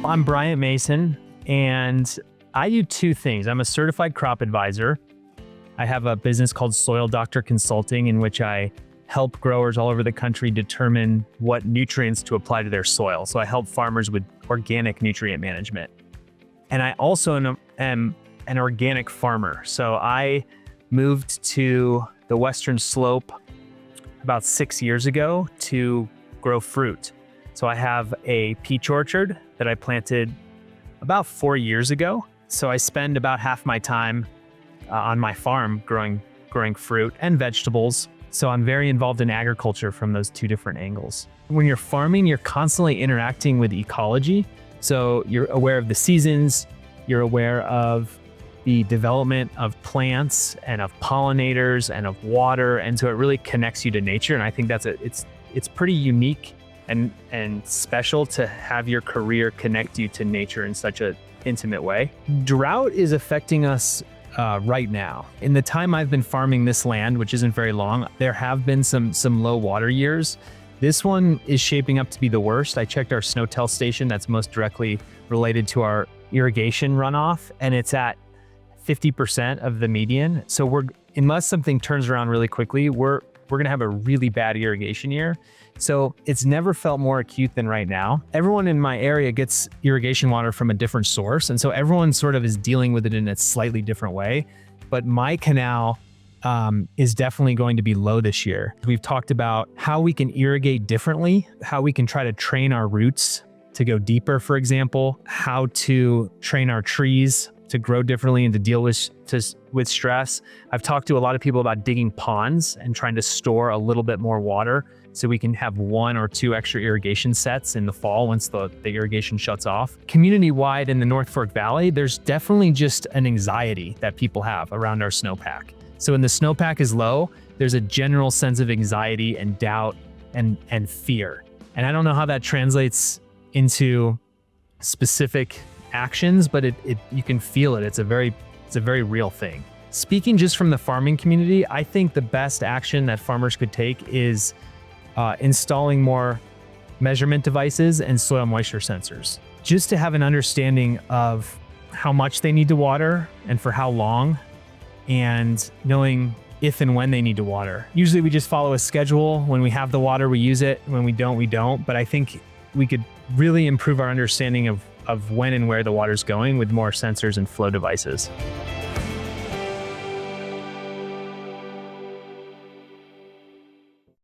I'm Bryant Mason, and I do two things. I'm a certified crop advisor. I have a business called Soil Doctor Consulting, in which I help growers all over the country determine what nutrients to apply to their soil. So I help farmers with organic nutrient management. And I also am an organic farmer. So I moved to the Western Slope about 6 years ago to grow fruit. So I have a peach orchard that I planted about 4 years ago. So I spend about half my time on my farm growing fruit and vegetables. So I'm very involved in agriculture from those two different angles. When you're farming, you're constantly interacting with ecology. So you're aware of the seasons, you're aware of the development of plants and of pollinators and of water. And so it really connects you to nature. And I think it's pretty unique and special to have your career connect you to nature in such an intimate way. Drought is affecting us right now. In the time I've been farming this land, which isn't very long, there have been some low water years. This one is shaping up to be the worst. I checked our SNOTEL station that's most directly related to our irrigation runoff, and it's at 50% of the median. So unless something turns around really quickly, we're gonna have a really bad irrigation year. So it's never felt more acute than right now. Everyone in my area gets irrigation water from a different source. And so everyone sort of is dealing with it in a slightly different way. But my canal is definitely going to be low this year. We've talked about how we can irrigate differently, how we can try to train our roots to go deeper, for example, how to train our trees to grow differently and to deal with stress. I've talked to a lot of people about digging ponds and trying to store a little bit more water so we can have 1 or 2 extra irrigation sets in the fall once the irrigation shuts off. Community-wide in the North Fork Valley, there's definitely just an anxiety that people have around our snowpack. So when the snowpack is low, there's a general sense of anxiety and doubt and fear. And I don't know how that translates into specific actions, but you can feel it. It's a very real thing. Speaking just from the farming community, I think the best action that farmers could take is installing more measurement devices and soil moisture sensors, just to have an understanding of how much they need to water and for how long, and knowing if and when they need to water. Usually we just follow a schedule. When we have the water, we use it. When we don't, we don't. But I think we could really improve our understanding of when and where the water's going with more sensors and flow devices.